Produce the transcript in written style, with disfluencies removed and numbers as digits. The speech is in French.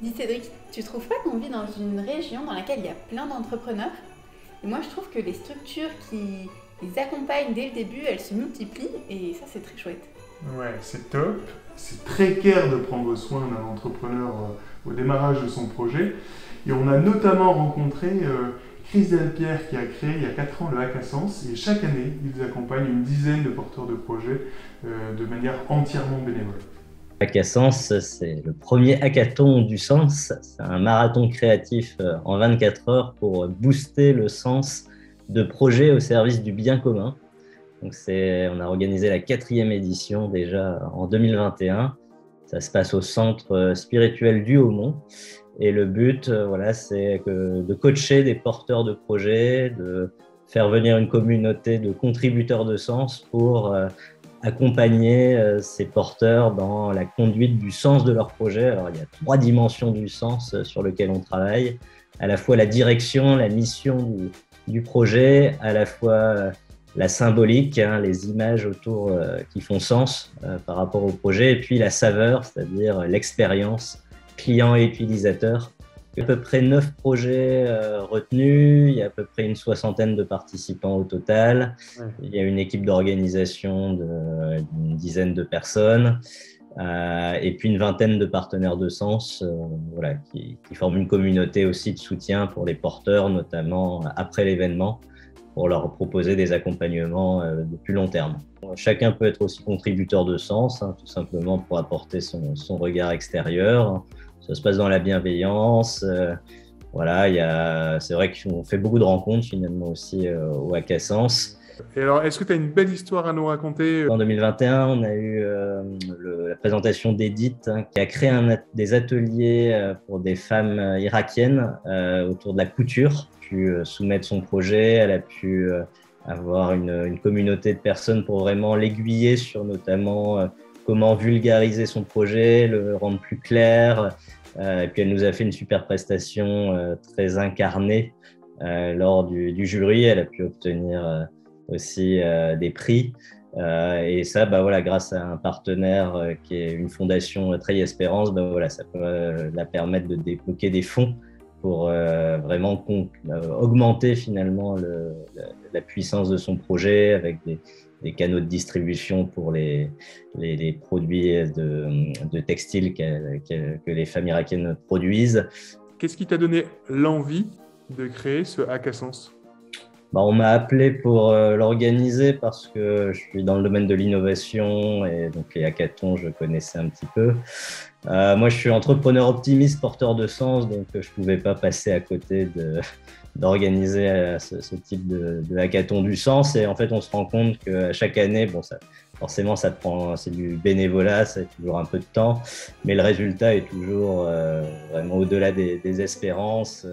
Dis Cédric, tu trouves pas qu'on vit dans une région dans laquelle il y a plein d'entrepreneurs? Et moi je trouve que les structures qui les accompagnent dès le début, elles se multiplient et ça c'est très chouette. Ouais, c'est top. C'est précaire de prendre soin d'un entrepreneur au démarrage de son projet. Et on a notamment rencontré Chris Delpierre qui a créé il y a 4 ans le Hack à Sens. Et chaque année, ils accompagnent une dizaine de porteurs de projets de manière entièrement bénévole. Hack à Sens, c'est le premier hackathon du sens. C'est un marathon créatif en 24 heures pour booster le sens de projets au service du bien commun. Donc on a organisé la 4e édition déjà en 2021. Ça se passe au centre spirituel du Haumont. Et le but, voilà, c'est de coacher des porteurs de projets, de faire venir une communauté de contributeurs de sens pour accompagner ces porteurs dans la conduite du sens de leur projet. Alors, il y a 3 dimensions du sens sur lesquelles on travaille, à la fois la direction, la mission du projet, à la fois la symbolique, hein, les images autour qui font sens par rapport au projet, et puis la saveur, c'est-à-dire l'expérience client et utilisateur. Il y a à peu près 9 projets retenus, il y a à peu près une 60aine de participants au total. Ouais. Il y a une équipe d'organisation d'une dizaine de personnes et puis une vingtaine de partenaires de sens voilà, qui forment une communauté aussi de soutien pour les porteurs, notamment après l'événement, pour leur proposer des accompagnements de plus long terme. Chacun peut être aussi contributeur de sens, hein, tout simplement pour apporter son regard extérieur. Ça se passe dans la bienveillance. Voilà, c'est vrai qu'on fait beaucoup de rencontres finalement aussi au Hack à Sens. Et alors, est-ce que tu as une belle histoire à nous raconter? En 2021, on a eu la présentation d'Edith hein, qui a créé des ateliers pour des femmes irakiennes autour de la couture. Elle a pu soumettre son projet, elle a pu avoir une communauté de personnes pour vraiment l'aiguiller sur notamment comment vulgariser son projet, le rendre plus clair. Et puis elle nous a fait une super prestation très incarnée lors du jury. Elle a pu obtenir aussi des prix. Et ça, voilà, grâce à un partenaire qui est une fondation Treille Espérance, voilà, ça peut la permettre de débloquer des fonds pour vraiment augmenter finalement la puissance de son projet avec des canaux de distribution pour les produits de textiles que les femmes irakiennes produisent. Qu'est-ce qui t'a donné l'envie de créer ce Hack à Sens? On m'a appelé pour l'organiser parce que je suis dans le domaine de l'innovation et donc les hackathons, je connaissais un petit peu. Moi, je suis entrepreneur optimiste, porteur de sens, donc je ne pouvais pas passer à côté d'organiser ce type de hackathon du sens. Et en fait, on se rend compte qu'à chaque année, forcément, c'est du bénévolat, c'est toujours un peu de temps, mais le résultat est toujours vraiment au-delà des espérances.